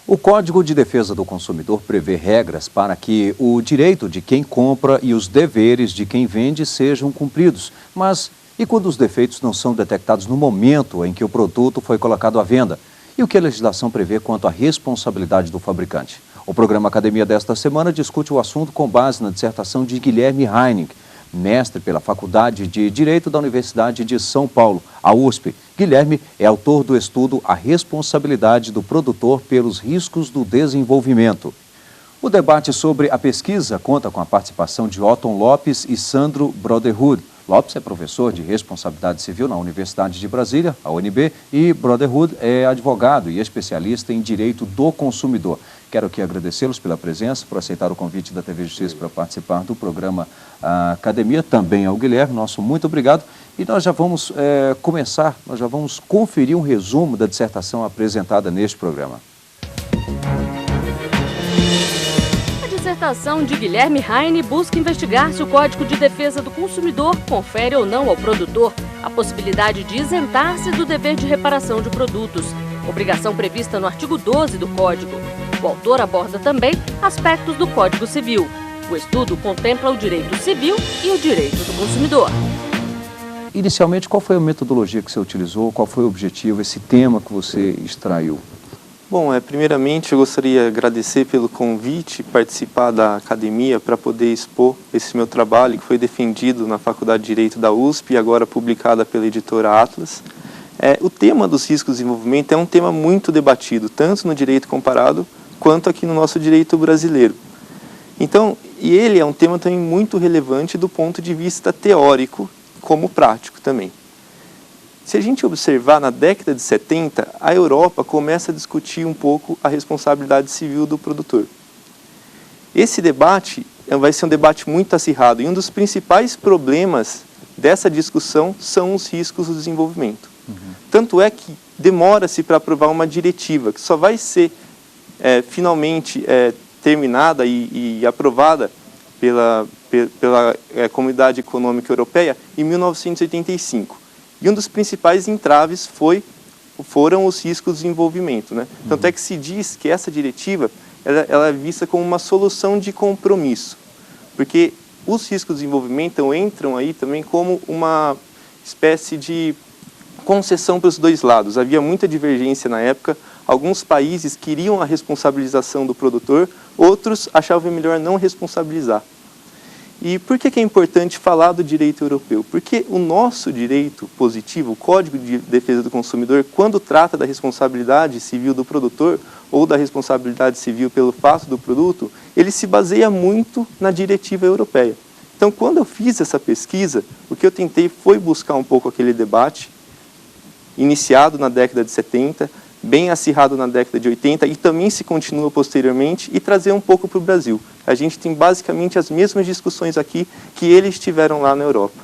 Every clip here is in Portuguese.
O Código de Defesa do Consumidor prevê regras para que o direito de quem compra e os deveres de quem vende sejam cumpridos. Mas e quando os defeitos não são detectados no momento em que o produto foi colocado à venda? E o que a legislação prevê quanto à responsabilidade do fabricante? O programa Academia desta semana discute o assunto com base na dissertação de Guilherme Heining, mestre pela Faculdade de Direito da Universidade de São Paulo, a USP. Guilherme é autor do estudo A Responsabilidade do Produtor pelos Riscos do Desenvolvimento. O debate sobre a pesquisa conta com a participação de Otton Lopes e Sandro Brotherhood. Lopes é professor de responsabilidade civil na Universidade de Brasília, a UNB, e Brotherhood é advogado e especialista em direito do consumidor. Quero aqui agradecê-los pela presença, por aceitar o convite da TV Justiça para participar do programa Academia, também ao Guilherme, nosso muito obrigado. E nós já vamos conferir um resumo da dissertação apresentada neste programa. A dissertação de Guilherme Heining busca investigar se o Código de Defesa do Consumidor confere ou não ao produtor a possibilidade de isentar-se do dever de reparação de produtos, obrigação prevista no artigo 12 do Código. O autor aborda também aspectos do Código Civil. O estudo contempla o direito civil e o direito do consumidor. Inicialmente, qual foi a metodologia que você utilizou? Qual foi o objetivo, esse tema que você extraiu? Bom, primeiramente eu gostaria de agradecer pelo convite, participar da academia para poder expor esse meu trabalho que foi defendido na Faculdade de Direito da USP e agora publicada pela editora Atlas. O tema dos riscos de desenvolvimento é um tema muito debatido, tanto no direito comparado quanto aqui no nosso direito brasileiro. Então, e ele é um tema também muito relevante do ponto de vista teórico, como prático também. Se a gente observar, na década de 70, a Europa começa a discutir um pouco a responsabilidade civil do produtor. Esse debate vai ser um debate muito acirrado, e um dos principais problemas dessa discussão são os riscos do desenvolvimento. Tanto é que demora-se para aprovar uma diretiva, que só vai ser terminada e aprovada pela Comunidade Econômica Europeia em 1985. E um dos principais entraves foram os riscos de desenvolvimento, né? Tanto é que se diz que essa diretiva ela é vista como uma solução de compromisso, porque os riscos de desenvolvimento entram aí também como uma espécie de concessão para os dois lados. Havia muita divergência na época, alguns países queriam a responsabilização do produtor, outros achavam melhor não responsabilizar. E por que é importante falar do direito europeu? Porque o nosso direito positivo, o Código de Defesa do Consumidor, quando trata da responsabilidade civil do produtor ou da responsabilidade civil pelo fato do produto, ele se baseia muito na diretiva europeia. Então, quando eu fiz essa pesquisa, o que eu tentei foi buscar um pouco aquele debate, iniciado na década de 70, bem acirrado na década de 80 e também se continua posteriormente, e trazer um pouco para o Brasil. A gente tem basicamente as mesmas discussões aqui que eles tiveram lá na Europa.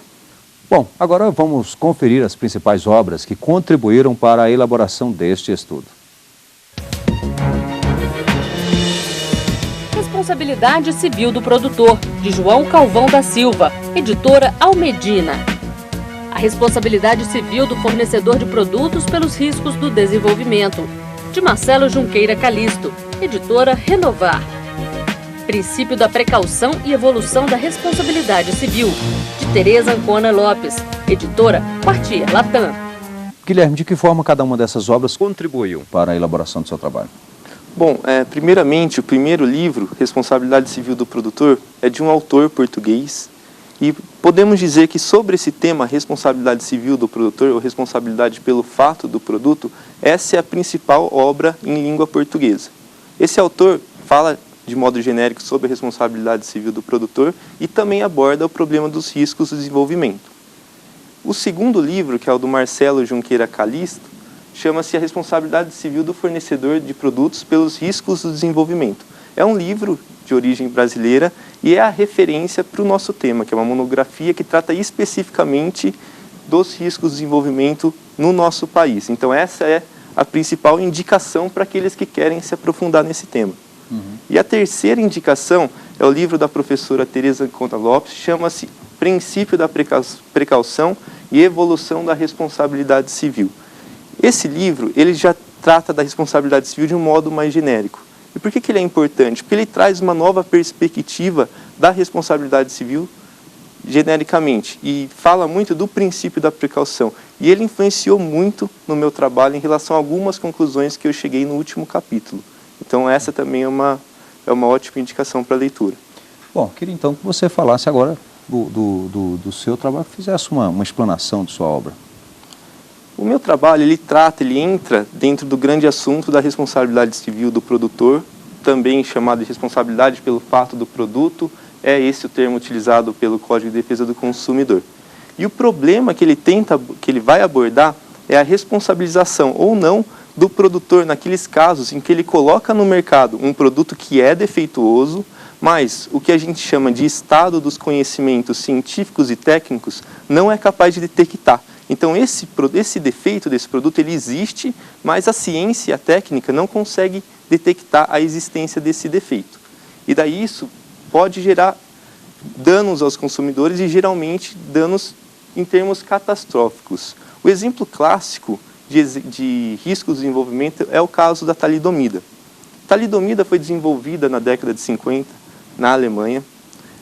Bom, agora vamos conferir as principais obras que contribuíram para a elaboração deste estudo. Responsabilidade Civil do Produtor, de João Calvão da Silva, editora Almedina. A responsabilidade civil do fornecedor de produtos pelos riscos do desenvolvimento, de Marcelo Junqueira Calisto, editora Renovar. Princípio da Precaução e Evolução da Responsabilidade Civil, de Tereza Ancona Lopes, editora Quartier Latam. Guilherme, de que forma cada uma dessas obras contribuiu para a elaboração do seu trabalho? Bom, primeiramente, o primeiro livro, Responsabilidade Civil do Produtor, é de um autor português. E podemos dizer que sobre esse tema, responsabilidade civil do produtor, ou responsabilidade pelo fato do produto, essa é a principal obra em língua portuguesa. Esse autor fala de modo genérico sobre a responsabilidade civil do produtor e também aborda o problema dos riscos do desenvolvimento. O segundo livro, que é o do Marcelo Junqueira Calisto, chama-se A Responsabilidade Civil do Fornecedor de Produtos pelos Riscos do Desenvolvimento. É um livro de origem brasileira e é a referência para o nosso tema, que é uma monografia que trata especificamente dos riscos de desenvolvimento no nosso país. Então essa é a principal indicação para aqueles que querem se aprofundar nesse tema. E a terceira indicação é o livro da professora Tereza Ancona Lopes, chama-se Princípio da Precaução e Evolução da Responsabilidade Civil. Esse livro ele já trata da responsabilidade civil de um modo mais genérico. E por que ele é importante? Porque ele traz uma nova perspectiva da responsabilidade civil genericamente e fala muito do princípio da precaução. E ele influenciou muito no meu trabalho em relação a algumas conclusões que eu cheguei no último capítulo. Então essa também é uma ótima indicação para a leitura. Bom, queria então que você falasse agora do seu trabalho, que fizesse uma explanação de sua obra. O meu trabalho, ele entra dentro do grande assunto da responsabilidade civil do produtor, também chamado de responsabilidade pelo fato do produto, é esse o termo utilizado pelo Código de Defesa do Consumidor. E o problema que ele vai abordar é a responsabilização ou não do produtor naqueles casos em que ele coloca no mercado um produto que é defeituoso, mas o que a gente chama de estado dos conhecimentos científicos e técnicos não é capaz de detectar. Então esse defeito desse produto ele existe, mas a ciência e a técnica não consegue detectar a existência desse defeito. E daí isso pode gerar danos aos consumidores e geralmente danos em termos catastróficos. O exemplo clássico de risco de desenvolvimento é o caso da talidomida. Talidomida foi desenvolvida na década de 50 na Alemanha.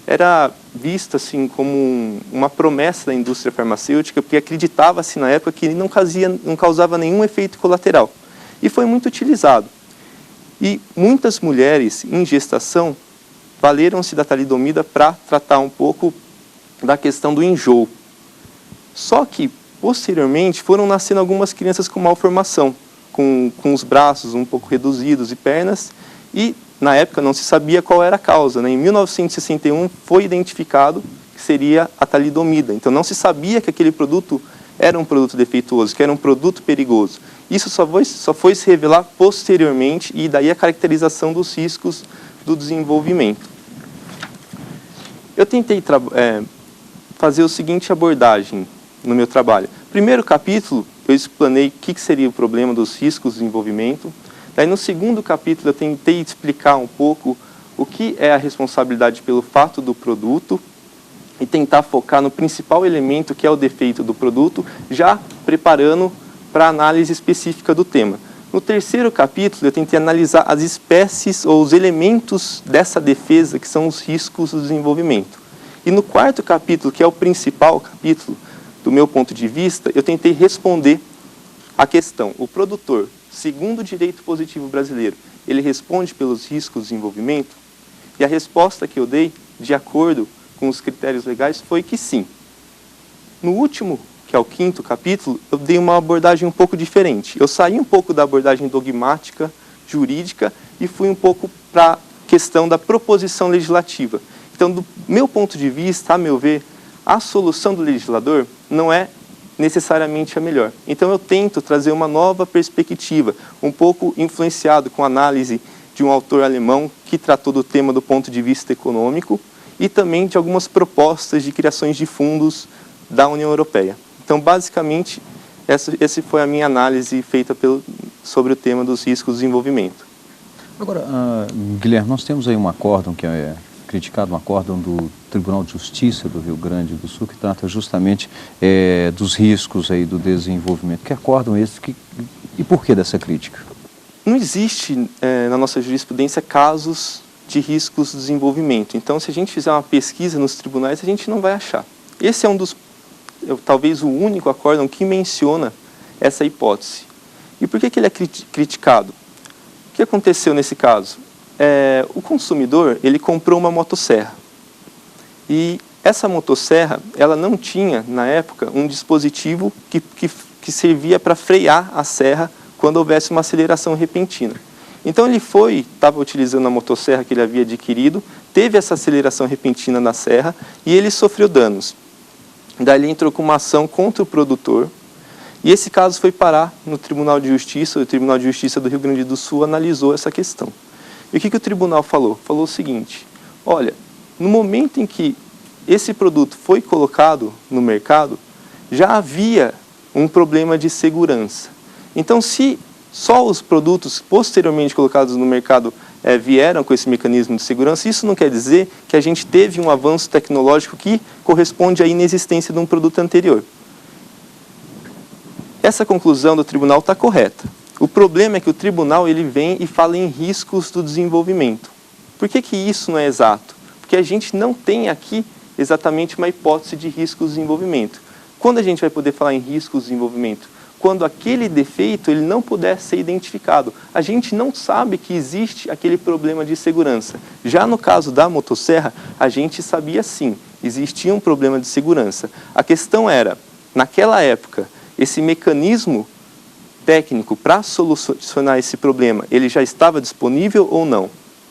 Era vista assim como uma promessa da indústria farmacêutica, porque acreditava-se na época que ele não causava nenhum efeito colateral. E foi muito utilizado. E muitas mulheres em gestação valeram-se da talidomida para tratar um pouco da questão do enjoo. Só que, posteriormente, foram nascendo algumas crianças com malformação, com os braços um pouco reduzidos e pernas, e na época não se sabia qual era a causa. Em 1961 foi identificado que seria a talidomida. Então não se sabia que aquele produto era um produto defeituoso, que era um produto perigoso. Isso só foi se revelar posteriormente e daí a caracterização dos riscos do desenvolvimento. Eu tentei fazer a seguinte abordagem no meu trabalho. Primeiro capítulo, eu explanei o que seria o problema dos riscos de desenvolvimento. Daí no segundo capítulo eu tentei explicar um pouco o que é a responsabilidade pelo fato do produto e tentar focar no principal elemento que é o defeito do produto, já preparando para a análise específica do tema. No terceiro capítulo eu tentei analisar as espécies ou os elementos dessa defesa que são os riscos do desenvolvimento. E no quarto capítulo, que é o principal capítulo do meu ponto de vista, eu tentei responder a questão: o produtor, segundo o direito positivo brasileiro, ele responde pelos riscos de desenvolvimento? E a resposta que eu dei, de acordo com os critérios legais, foi que sim. No último, que é o quinto capítulo, eu dei uma abordagem um pouco diferente. Eu saí um pouco da abordagem dogmática, jurídica, e fui um pouco para a questão da proposição legislativa. Então, do meu ponto de vista, a meu ver, a solução do legislador não é necessariamente a melhor. Então eu tento trazer uma nova perspectiva, um pouco influenciado com a análise de um autor alemão que tratou do tema do ponto de vista econômico e também de algumas propostas de criações de fundos da União Europeia. Então, basicamente, essa foi a minha análise feita sobre o tema dos riscos de desenvolvimento. Agora, Guilherme, nós temos aí um acórdão que é criticado, um acórdão do Tribunal de Justiça do Rio Grande do Sul, que trata justamente dos riscos aí do desenvolvimento. Que acórdão esse? E por que dessa crítica? Não existe na nossa jurisprudência casos de riscos de desenvolvimento. Então, se a gente fizer uma pesquisa nos tribunais, a gente não vai achar. Esse é talvez o único acórdão que menciona essa hipótese. E por que ele é criticado? O que aconteceu nesse caso? O consumidor, ele comprou uma motosserra. E essa motosserra, ela não tinha, na época, um dispositivo que servia para frear a serra quando houvesse uma aceleração repentina. Então ele estava utilizando a motosserra que ele havia adquirido, teve essa aceleração repentina na serra e ele sofreu danos. Daí ele entrou com uma ação contra o produtor e esse caso foi parar no Tribunal de Justiça. O Tribunal de Justiça do Rio Grande do Sul analisou essa questão. E o que o tribunal falou? Falou o seguinte: olha, no momento em que esse produto foi colocado no mercado, já havia um problema de segurança. Então, se só os produtos posteriormente colocados no mercado vieram com esse mecanismo de segurança, isso não quer dizer que a gente teve um avanço tecnológico que corresponde à inexistência de um produto anterior. Essa conclusão do tribunal está correta. O problema é que o tribunal ele vem e fala em riscos do desenvolvimento. Por que isso não é exato? Porque a gente não tem aqui exatamente uma hipótese de risco do desenvolvimento. Quando a gente vai poder falar em riscos do desenvolvimento? Quando aquele defeito ele não puder ser identificado. A gente não sabe que existe aquele problema de segurança. Já no caso da motosserra, a gente sabia sim, existia um problema de segurança. A questão era, naquela época, esse mecanismo técnico para solucionar esse problema, ele já estava disponível ou não?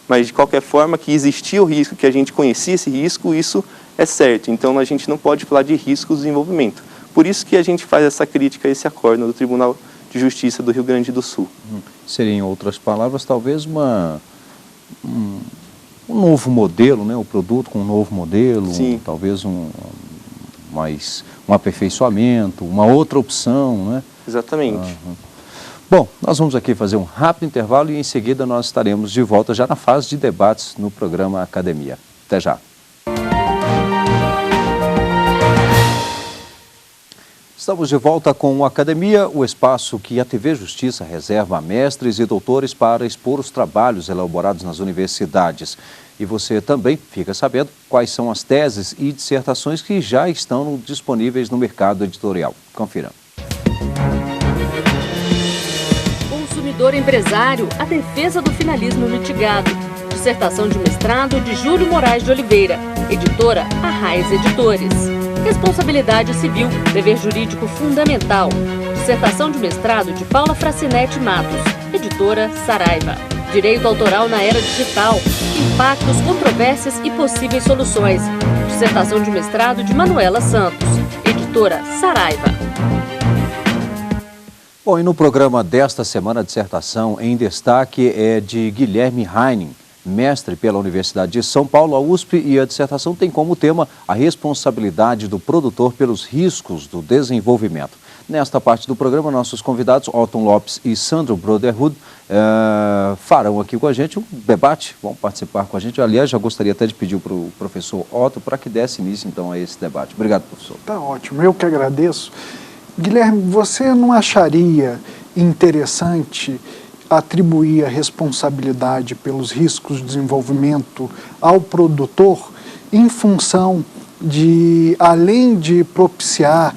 Mas, de qualquer forma, que existia o risco, que a gente conhecia esse risco, isso é certo. Então, a gente não pode falar de risco de desenvolvimento. Por isso que a gente faz essa crítica a esse acórdão do Tribunal de Justiça do Rio Grande do Sul. Seria, em outras palavras, talvez um novo modelo, né? O produto com um novo modelo, talvez um aperfeiçoamento, uma outra opção, né? Exatamente. Bom, nós vamos aqui fazer um rápido intervalo e em seguida nós estaremos de volta já na fase de debates no programa Academia. Até já. Estamos de volta com o Academia, o espaço que a TV Justiça reserva a mestres e doutores para expor os trabalhos elaborados nas universidades. E você também fica sabendo quais são as teses e dissertações que já estão disponíveis no mercado editorial. Confira. Consumidor empresário, a defesa do finalismo mitigado. Dissertação de mestrado de Júlio Moraes de Oliveira, editora Arraiz Editores. Responsabilidade civil, dever jurídico fundamental. Dissertação de mestrado de Paula Fracinetti Matos, editora Saraiva. Direito autoral na era digital, impactos, controvérsias e possíveis soluções. Dissertação de mestrado de Manuela Santos, editora Saraiva. Bom, e no programa desta semana, a dissertação em destaque é de Guilherme Heining, mestre pela Universidade de São Paulo, a USP, e a dissertação tem como tema a responsabilidade do produtor pelos riscos do desenvolvimento. Nesta parte do programa, nossos convidados, Otton Lopes e Sandro Broderwood, farão aqui com a gente um debate, vão participar com a gente. Aliás, já gostaria até de pedir para o professor Otton para que desse início, então, a esse debate. Obrigado, professor. Tá ótimo, eu que agradeço. Guilherme, você não acharia interessante atribuir a responsabilidade pelos riscos de desenvolvimento ao produtor em função de, além de propiciar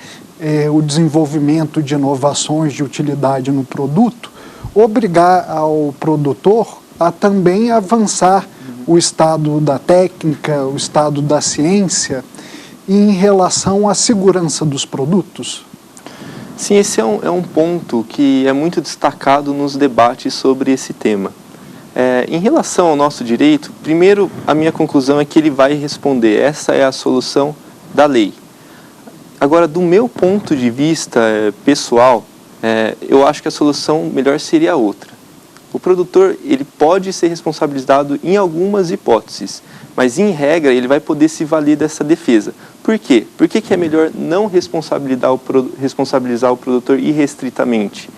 o desenvolvimento de inovações de utilidade no produto, obrigar ao produtor a também avançar o estado da técnica, o estado da ciência em relação à segurança dos produtos? Sim, esse é um ponto que é muito destacado nos debates sobre esse tema. Em relação ao nosso direito, primeiro a minha conclusão é que ele vai responder, essa é a solução da lei. Agora, do meu ponto de vista pessoal, eu acho que a solução melhor seria outra. O produtor ele pode ser responsabilizado em algumas hipóteses, mas em regra ele vai poder se valer dessa defesa. Por quê? Por que é melhor não responsabilizar o produtor irrestritamente?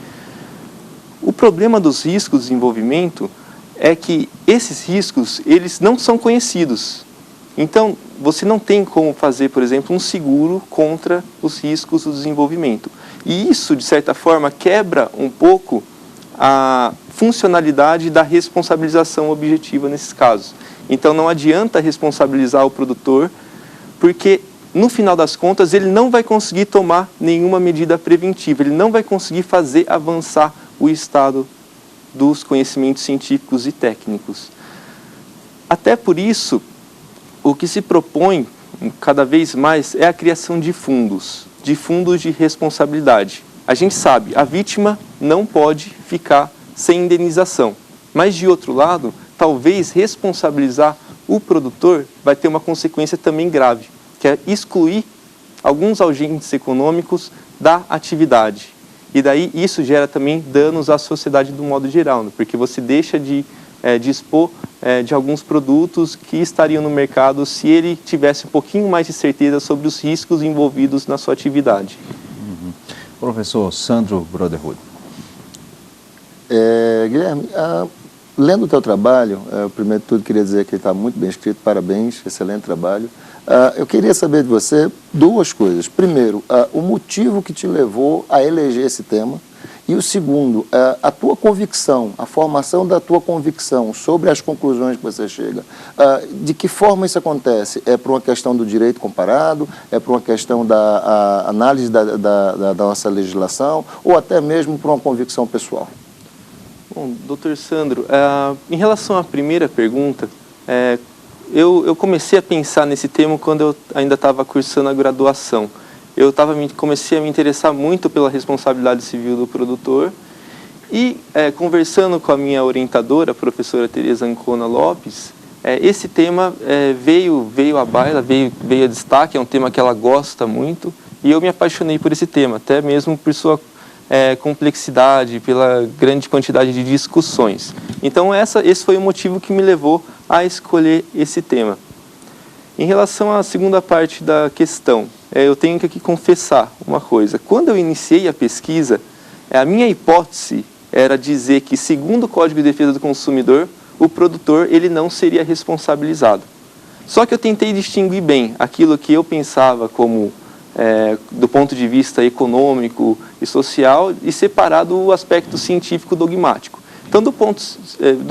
O problema dos riscos de desenvolvimento é que esses riscos eles não são conhecidos. Então, você não tem como fazer, por exemplo, um seguro contra os riscos do desenvolvimento. E isso, de certa forma, quebra um pouco a funcionalidade da responsabilização objetiva nesses casos. Então, não adianta responsabilizar o produtor, porque, no final das contas, ele não vai conseguir tomar nenhuma medida preventiva, ele não vai conseguir fazer avançar o estado dos conhecimentos científicos e técnicos. Até por isso, o que se propõe cada vez mais é a criação de fundos de responsabilidade. A gente sabe, a vítima não pode ficar sem indenização, mas de outro lado, talvez responsabilizar o produtor vai ter uma consequência também grave, que é excluir alguns agentes econômicos da atividade. E daí isso gera também danos à sociedade do modo geral, né? Porque você deixa de dispor de alguns produtos que estariam no mercado se ele tivesse um pouquinho mais de certeza sobre os riscos envolvidos na sua atividade. Professor Sandro Broderwood. Guilherme, lendo o teu trabalho, primeiro de tudo queria dizer que ele está muito bem escrito, parabéns, excelente trabalho. Eu queria saber de você duas coisas. Primeiro, o motivo que te levou a eleger esse tema E o segundo, a tua convicção, a formação da tua convicção sobre as conclusões que você chega. De que forma isso acontece? É por uma questão do direito comparado? É por uma questão da análise da nossa legislação? Ou até mesmo por uma convicção pessoal? Bom, doutor Sandro, em relação à primeira pergunta, eu comecei a pensar nesse tema quando eu ainda estava cursando a graduação. Comecei a me interessar muito pela responsabilidade civil do produtor e, conversando com a minha orientadora, a professora Tereza Ancona Lopes, esse tema veio à baila, veio a destaque, é um tema que ela gosta muito e eu me apaixonei por esse tema, até mesmo por sua complexidade, pela grande quantidade de discussões. Então, esse foi o motivo que me levou a escolher esse tema. Em relação à segunda parte da questão, eu tenho que aqui confessar uma coisa. Quando eu iniciei a pesquisa, a minha hipótese era dizer que, segundo o Código de Defesa do Consumidor, o produtor ele não seria responsabilizado. Só que eu tentei distinguir bem aquilo que eu pensava como, do ponto de vista econômico e social, e separado o aspecto científico dogmático. Então, do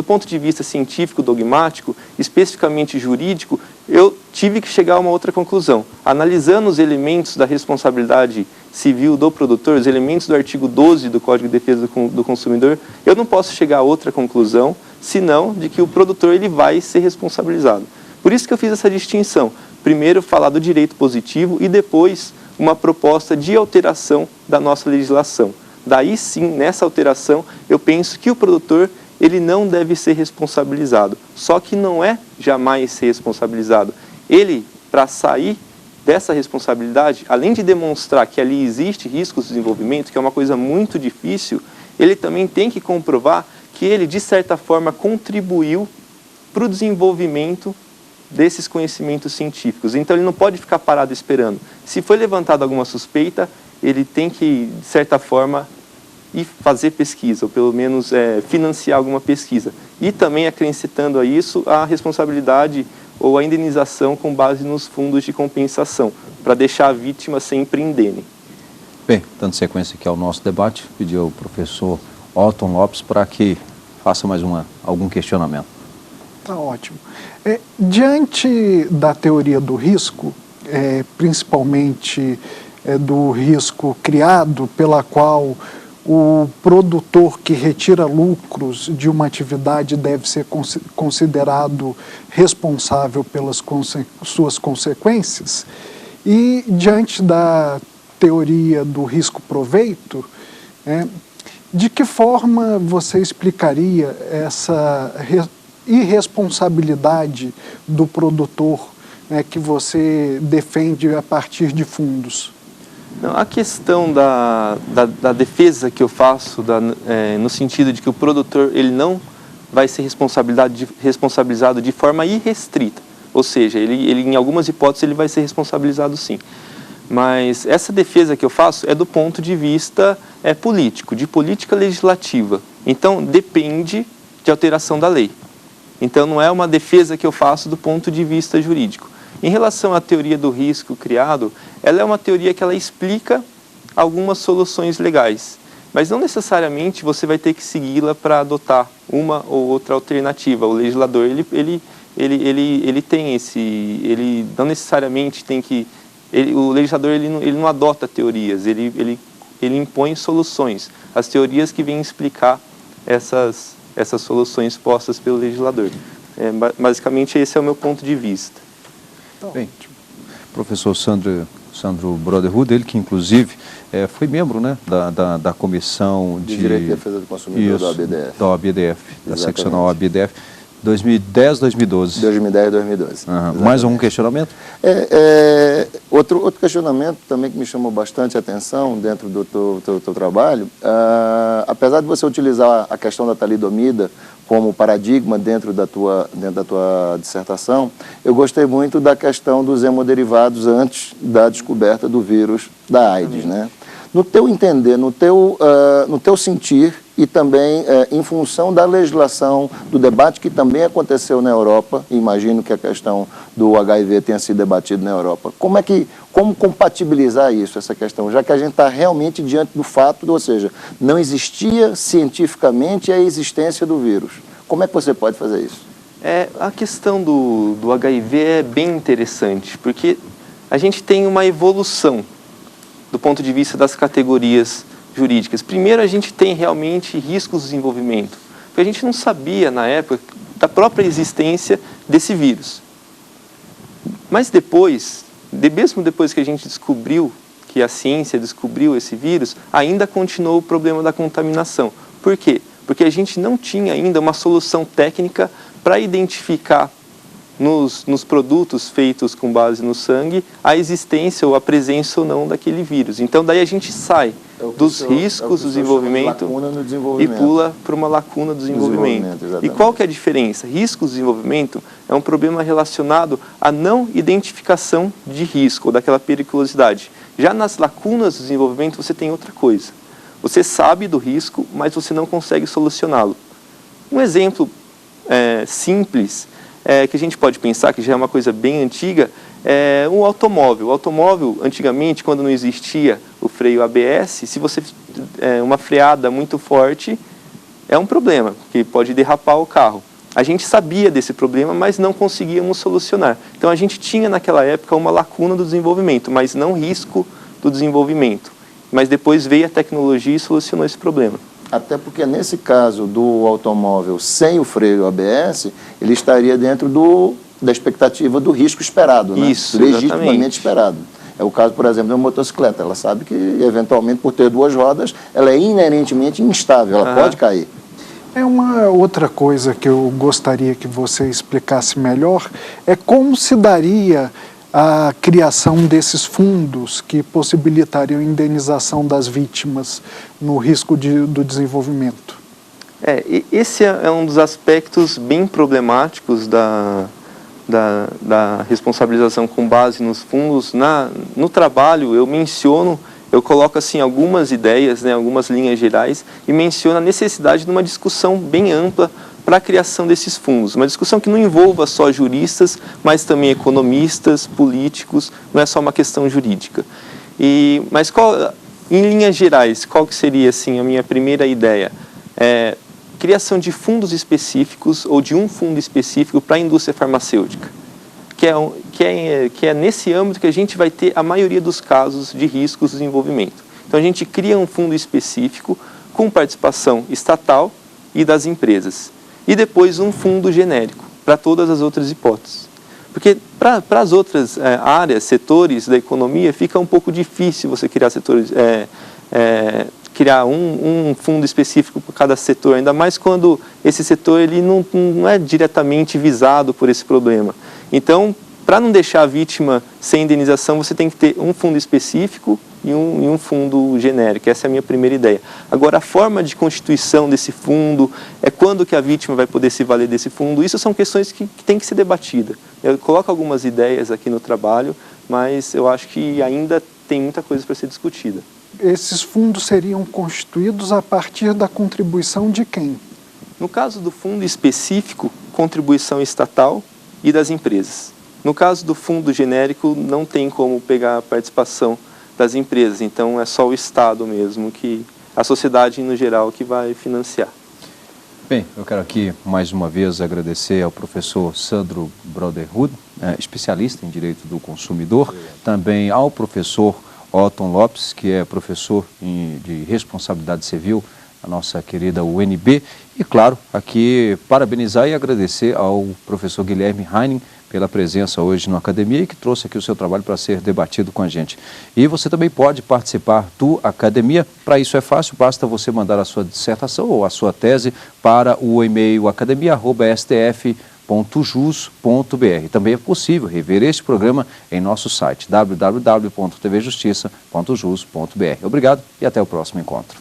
ponto de vista científico dogmático, especificamente jurídico, eu tive que chegar a uma outra conclusão. Analisando os elementos da responsabilidade civil do produtor, os elementos do artigo 12 do Código de Defesa do Consumidor, eu não posso chegar a outra conclusão, senão de que o produtor ele vai ser responsabilizado. Por isso que eu fiz essa distinção. Primeiro, falar do direito positivo e depois uma proposta de alteração da nossa legislação. Daí sim, nessa alteração, eu penso que o produtor ele não deve ser responsabilizado. Só que não é jamais ser responsabilizado. Ele, para sair dessa responsabilidade, além de demonstrar que ali existe risco de desenvolvimento, que é uma coisa muito difícil, ele também tem que comprovar que ele, de certa forma, contribuiu para o desenvolvimento desses conhecimentos científicos. Então, ele não pode ficar parado esperando. Se foi levantada alguma suspeita, ele tem que, de certa forma, ir fazer pesquisa, ou pelo menos financiar alguma pesquisa. E também acrescentando a isso a responsabilidade ou a indenização com base nos fundos de compensação, para deixar a vítima sempre indene. Bem, dando sequência aqui ao nosso debate, pedi ao professor Otton Lopes para que faça mais algum questionamento. Tá ótimo. Diante da teoria do risco, principalmente do risco criado, pela qual o produtor que retira lucros de uma atividade deve ser considerado responsável pelas suas consequências, e diante da teoria do risco-proveito, de que forma você explicaria essa irresponsabilidade do produtor que você defende a partir de fundos? Não, a questão da defesa que eu faço, no sentido de que o produtor ele não vai ser responsabilizado de forma irrestrita, ou seja, ele em algumas hipóteses ele vai ser responsabilizado sim. Mas essa defesa que eu faço é do ponto de vista político, de política legislativa. Então, depende de alteração da lei. Então, não é uma defesa que eu faço do ponto de vista jurídico. Em relação à teoria do risco criado, ela é uma teoria que ela explica algumas soluções legais, mas não necessariamente você vai ter que segui-la para adotar uma ou outra alternativa. O legislador, ele tem ele não necessariamente tem que... o legislador ele não adota teorias, ele impõe soluções. As teorias que vêm explicar essas soluções postas pelo legislador. Basicamente, esse é o meu ponto de vista. Bem, professor Sandro Broderwood, ele que inclusive foi membro, né, da comissão de Direito e Defesa do Consumidor da OABDF. Da OABDF, da seccional OABDF, 2010, 2012. 2010 e 2012. Mais algum questionamento? Outro questionamento também que me chamou bastante atenção dentro do teu trabalho, apesar de você utilizar a questão da talidomida como paradigma dentro da tua dissertação, eu gostei muito da questão dos hemoderivados antes da descoberta do vírus da AIDS, né? No teu entender, no teu sentir, e também em função da legislação, do debate que também aconteceu na Europa, imagino que a questão do HIV tenha sido debatido na Europa. Como compatibilizar isso, essa questão, já que a gente está realmente diante do fato, ou seja, não existia cientificamente a existência do vírus. Como é que você pode fazer isso? A questão do HIV é bem interessante, porque a gente tem uma evolução do ponto de vista das categorias jurídicas. Primeiro, a gente tem realmente riscos de desenvolvimento, porque a gente não sabia, na época, da própria existência desse vírus. Mas depois, mesmo depois que a gente descobriu, que a ciência descobriu esse vírus, ainda continuou o problema da contaminação. Por quê? Porque a gente não tinha ainda uma solução técnica para identificar nos produtos feitos com base no sangue a existência ou a presença ou não daquele vírus. Então, daí a gente sai dos riscos do desenvolvimento e pula para uma lacuna do desenvolvimento. E qual que é a diferença? Riscos do desenvolvimento é um problema relacionado à não identificação de risco ou daquela periculosidade. Já nas lacunas do desenvolvimento você tem outra coisa. Você sabe do risco, mas você não consegue solucioná-lo. Um exemplo simples que a gente pode pensar, que já é uma coisa bem antiga, é um automóvel. O automóvel, antigamente, quando não existia o freio ABS, se você uma freada muito forte, é um problema, que pode derrapar o carro. A gente sabia desse problema, mas não conseguíamos solucionar. Então, a gente tinha, naquela época, uma lacuna do desenvolvimento, mas não risco do desenvolvimento. Mas depois veio a tecnologia e solucionou esse problema. Até porque, nesse caso do automóvel sem o freio ABS, ele estaria dentro da expectativa do risco esperado, né? Isso, legitimamente exatamente. Esperado. É o caso, por exemplo, de uma motocicleta. Ela sabe que, eventualmente, por ter duas rodas, ela é inerentemente instável, ela pode cair. É uma outra coisa que eu gostaria que você explicasse melhor, é como se daria a criação desses fundos que possibilitariam a indenização das vítimas no risco do desenvolvimento. Esse é um dos aspectos bem problemáticos da responsabilização com base nos fundos. No trabalho eu coloco assim algumas ideias, né, algumas linhas gerais, e menciono a necessidade de uma discussão bem ampla para a criação desses fundos. Uma discussão que não envolva só juristas, mas também economistas, políticos, não é só uma questão jurídica. Mas em linhas gerais, qual que seria assim, a minha primeira ideia? Criação de fundos específicos ou de um fundo específico para a indústria farmacêutica, que é nesse âmbito que a gente vai ter a maioria dos casos de riscos de desenvolvimento. Então, a gente cria um fundo específico com participação estatal e das empresas. E depois um fundo genérico para todas as outras hipóteses. Porque para as outras áreas, setores da economia, fica um pouco difícil você criar criar um fundo específico para cada setor, ainda mais quando esse setor ele não é diretamente visado por esse problema. Então, para não deixar a vítima sem indenização, você tem que ter um fundo específico e um fundo genérico. Essa é a minha primeira ideia. Agora, a forma de constituição desse fundo, quando que a vítima vai poder se valer desse fundo, isso são questões que têm que ser debatidas. Eu coloco algumas ideias aqui no trabalho, mas eu acho que ainda tem muita coisa para ser discutida. Esses fundos seriam constituídos a partir da contribuição de quem? No caso do fundo específico, contribuição estatal e das empresas. No caso do fundo genérico, não tem como pegar a participação das empresas, então é só o Estado mesmo, a sociedade no geral que vai financiar. Bem, eu quero aqui mais uma vez agradecer ao professor Sandro Broderud, especialista em Direito do Consumidor, também ao professor Otton Lopes, que é professor de Responsabilidade Civil, a nossa querida UNB, e claro, aqui parabenizar e agradecer ao professor Guilherme Heining pela presença hoje na Academia e que trouxe aqui o seu trabalho para ser debatido com a gente. E você também pode participar do Academia. Para isso é fácil, basta você mandar a sua dissertação ou a sua tese para o e-mail academia@stf.jus.br. Também é possível rever este programa em nosso site www.tvjustiça.jus.br. Obrigado e até o próximo encontro.